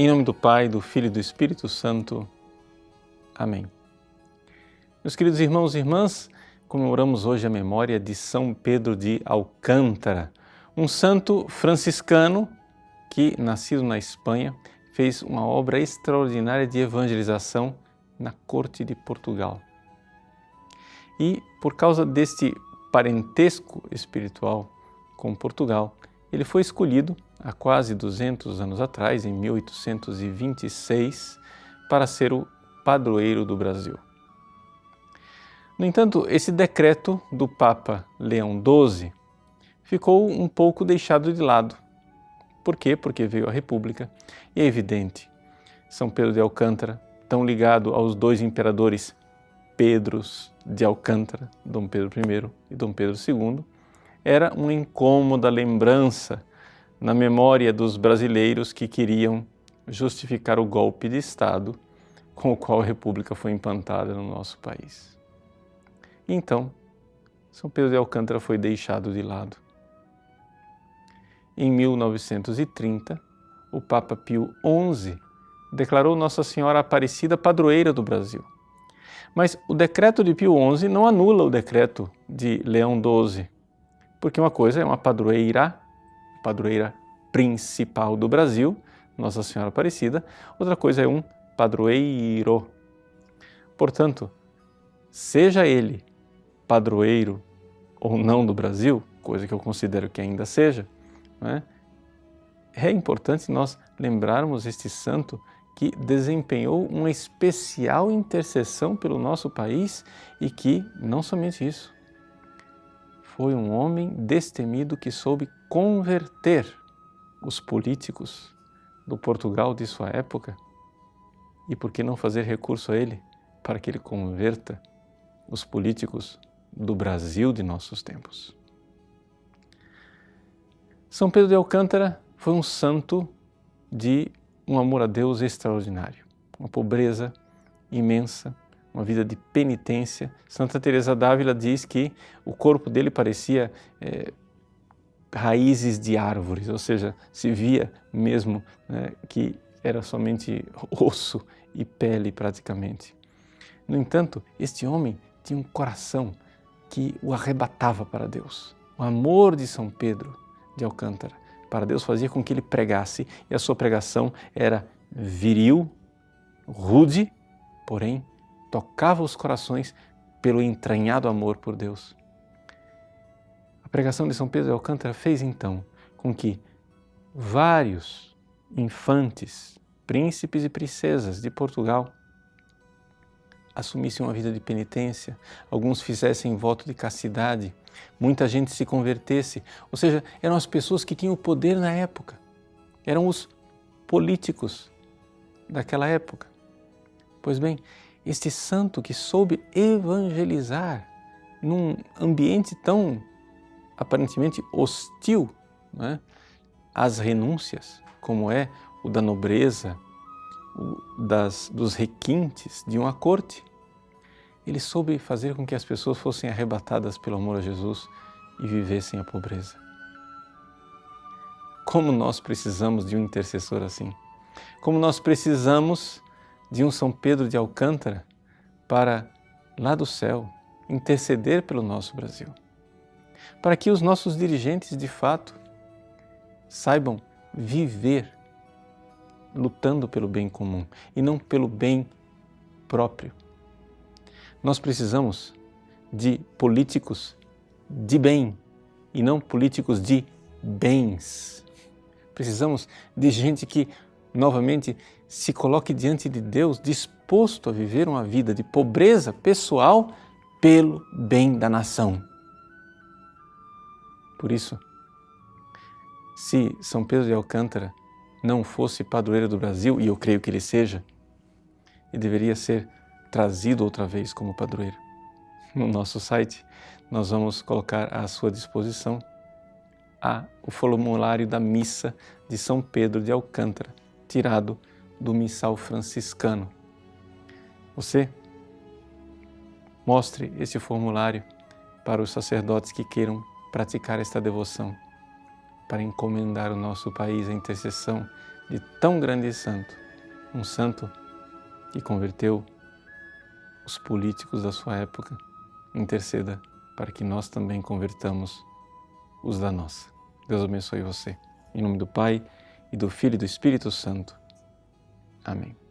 Em nome do Pai, do Filho e do Espírito Santo. Amém. Meus queridos irmãos e irmãs, comemoramos hoje a memória de São Pedro de Alcântara, um santo franciscano que, nascido na Espanha, fez uma obra extraordinária de evangelização na corte de Portugal. E, por causa deste parentesco espiritual com Portugal, ele foi escolhido há quase 200 anos atrás, em 1826, para ser o padroeiro do Brasil. No entanto, esse decreto do Papa Leão XII ficou um pouco deixado de lado. Por quê? Porque veio a República e é evidente, São Pedro de Alcântara, tão ligado aos dois imperadores Pedros de Alcântara, Dom Pedro I e Dom Pedro II, era uma incômoda lembrança na memória dos brasileiros que queriam justificar o golpe de Estado com o qual a República foi implantada no nosso país. Então, São Pedro de Alcântara foi deixado de lado. Em 1930, o Papa Pio XI declarou Nossa Senhora Aparecida padroeira do Brasil. Mas o decreto de Pio XI não anula o decreto de Leão XII, porque uma coisa é uma padroeira principal do Brasil, Nossa Senhora Aparecida, outra coisa é um padroeiro. Portanto, seja ele padroeiro ou não do Brasil, coisa que eu considero que ainda seja, é importante nós lembrarmos este santo que desempenhou uma especial intercessão pelo nosso país e que, não somente isso, foi um homem destemido que soube converter os políticos do Portugal de sua época. E por que não fazer recurso a ele para que ele converta os políticos do Brasil de nossos tempos? São Pedro de Alcântara foi um santo de um amor a Deus extraordinário, uma pobreza imensa, uma vida de penitência. Santa Teresa d'Ávila diz que o corpo dele parecia raízes de árvores, ou seja, se via mesmo que era somente osso e pele praticamente. No entanto, este homem tinha um coração que o arrebatava para Deus. O amor de São Pedro de Alcântara para Deus fazia com que ele pregasse, e a sua pregação era viril, rude, porém tocava os corações pelo entranhado amor por Deus. A pregação de São Pedro de Alcântara fez então com que vários infantes, príncipes e princesas de Portugal assumissem uma vida de penitência, alguns fizessem voto de castidade, muita gente se convertesse, ou seja, eram as pessoas que tinham o poder na época, eram os políticos daquela época. Pois bem, este santo que soube evangelizar num ambiente tão aparentemente hostil, às renúncias, como é o da nobreza, dos requintes de uma corte, ele soube fazer com que as pessoas fossem arrebatadas pelo amor a Jesus e vivessem a pobreza. Como nós precisamos de um intercessor assim? Como nós precisamos de um São Pedro de Alcântara para, lá do céu, interceder pelo nosso Brasil? Para que os nossos dirigentes, de fato, saibam viver lutando pelo bem comum e não pelo bem próprio. Nós precisamos de políticos de bem e não políticos de bens. Precisamos de gente que, novamente, se coloque diante de Deus disposto a viver uma vida de pobreza pessoal pelo bem da nação. Por isso, se São Pedro de Alcântara não fosse padroeiro do Brasil, e eu creio que ele seja, ele deveria ser trazido outra vez como padroeiro. No nosso site, nós vamos colocar à sua disposição o formulário da missa de São Pedro de Alcântara, tirado do missal franciscano. Você mostre esse formulário para os sacerdotes que queiram praticar esta devoção, para encomendar o nosso país à intercessão de tão grande santo, um santo que converteu os políticos da sua época. Interceda para que nós também convertamos os da nossa. Deus abençoe você. Em nome do Pai, e do Filho e do Espírito Santo. Amém.